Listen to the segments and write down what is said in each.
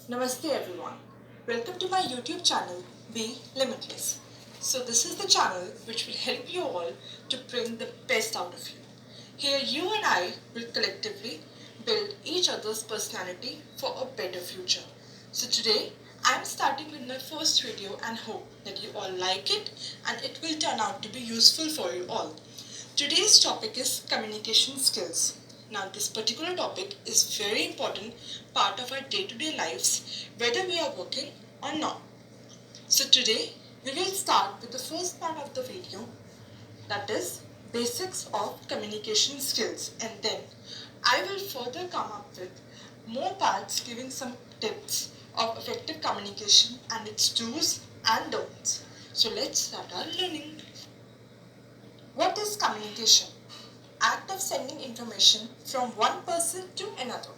Namaste everyone. Welcome to my YouTube channel, Be Limitless. So this is the channel which will help you all to bring the best out of you. Here you and I will collectively build each other's personality for a better future. So today I am starting with my first video and hope that you all like it and it will turn out to be useful for you all. Today's topic is communication skills. Now this particular topic is very important part of our day-to-day lives whether we are working or not. So today we will start with the first part of the video, that is basics of communication skills, and then I will further come up with more parts giving some tips of effective communication and its do's and don'ts. So let's start our learning. What is communication? Act of sending information from one person to another.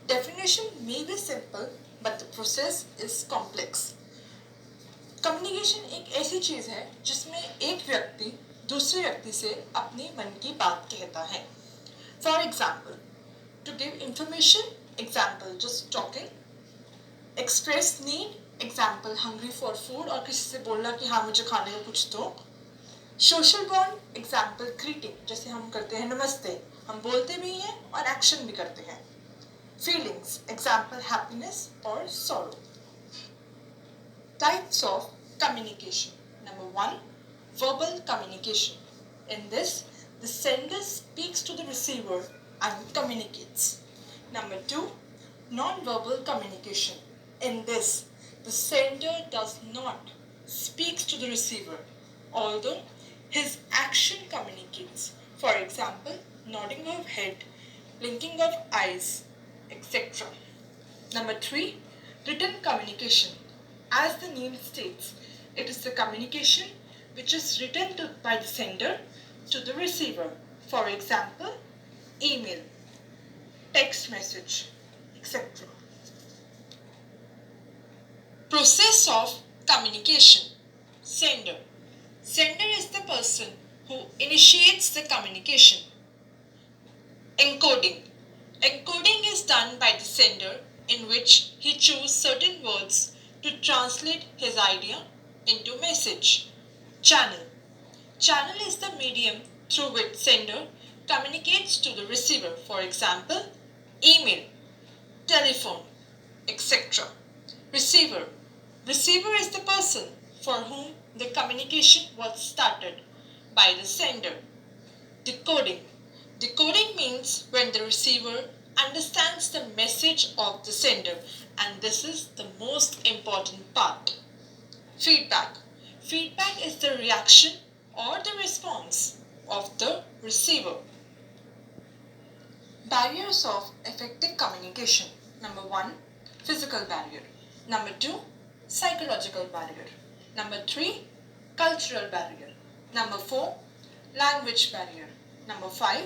Definition may be simple but the process is complex. Communication एक ऐसी चीज है जिसमें एक व्यक्ति दूसरे व्यक्ति से अपने मन की बात कहता है. For example, to give information, example just talking. Express need, example hungry for food, और किसी से बोलना कि हाँ मुझे खाने को कुछ दो. सोशल बॉन्ड, एग्जाम्पल ग्रीटिंग, जैसे हम करते हैं नमस्ते, हम बोलते भी हैं और एक्शन भी करते हैं. फीलिंग्स, एग्जाम्पल हैप्पीनेस और sorrow. Types of communication. Number 1, verbal communication. In this, the sender speaks to the receiver and communicates. Number 2, non-verbal communication. In this, the sender does not speak to the receiver, although his action communicates. For example, nodding of head, blinking of eyes, etc. Number 3, written communication. As the name states, it is the communication which is written by the sender to the receiver. For example, email, text message, etc. Process of communication. Sender. Sender is the person who initiates the communication. Encoding. Encoding is done by the sender in which he chooses certain words to translate his idea into message. Channel. Channel is the medium through which sender communicates to the receiver. For example, email, telephone, etc. Receiver. Receiver is the person for whom the communication was started by the sender. Decoding. Decoding means when the receiver understands the message of the sender, and this is the most important part. Feedback. Feedback is the reaction or the response of the receiver. Barriers of effective communication. Number 1, physical barrier. Number 2, psychological barrier. Number 3, cultural barrier. Number 4, language barrier. Number 5,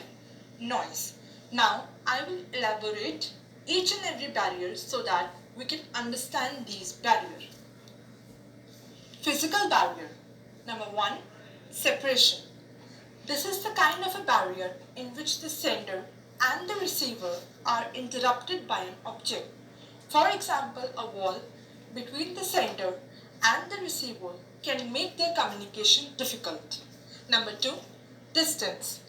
noise. Now I will elaborate each and every barrier so that we can understand these barriers. Physical barrier. Number 1, separation. This is the kind of a barrier in which the sender and the receiver are interrupted by an object. For example, a wall between the sender and the receiver can make their communication difficult. Number 2, distance.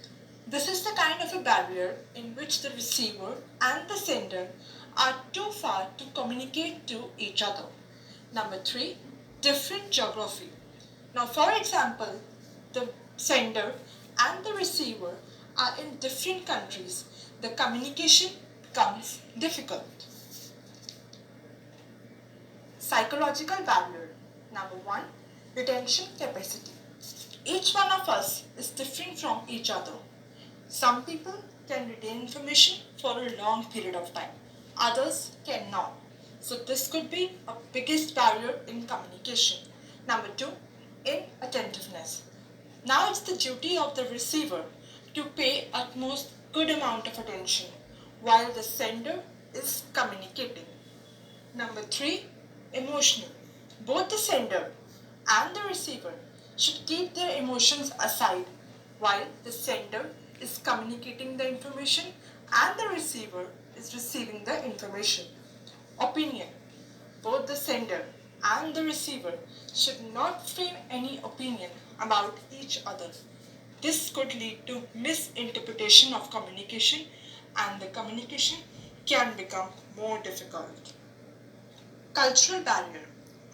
This is the kind of a barrier in which the receiver and the sender are too far to communicate to each other. Number 3, different geography. Now, for example, the sender and the receiver are in different countries. The communication becomes difficult. Psychological barrier. Number 1, retention capacity. Each one of us is different from each other. Some people can retain information for a long period of time. Others cannot. So this could be a biggest barrier in communication. Number 2, inattentiveness. Now it's the duty of the receiver to pay utmost good amount of attention while the sender is communicating. Number 3, emotional. Both the sender and the receiver should keep their emotions aside while the sender is communicating the information and the receiver is receiving the information. Opinion. sender and the receiver should not frame any opinion about each other. This could lead to misinterpretation of communication, and the communication can become more difficult. Cultural barrier.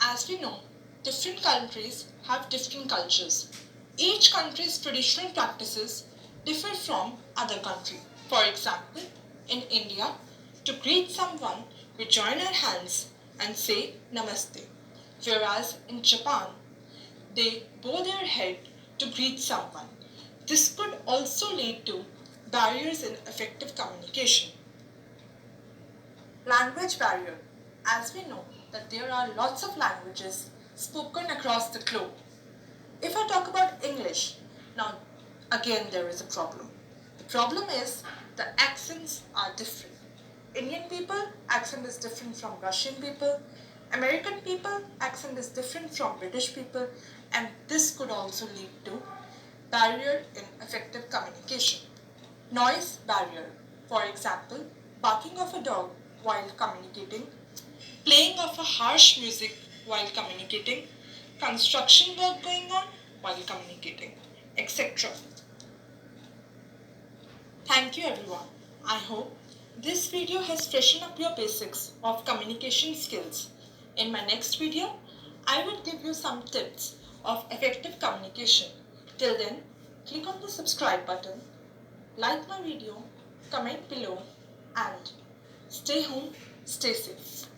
As we know, different countries have different cultures. Each country's traditional practices differ from other country. For example, in India, to greet someone, we join our hands and say Namaste, whereas in Japan, they bow their head to greet someone. This could also lead to barriers in effective communication. Language barrier. As we know that there are lots of languages spoken across the globe. If I talk about English, now again there is a problem. The problem is the accents are different. Indian people, accent is different from Russian people. American people, accent is different from British people, and this could also lead to barrier in effective communication. Noise barrier. For example, barking of a dog while communicating, playing of a harsh music while communicating, construction work going on while communicating, etc. Thank you everyone. I hope this video has freshened up your basics of communication skills. In my next video, I will give you some tips of effective communication. Till then, click on the subscribe button, like my video, comment below, and stay home, stay safe.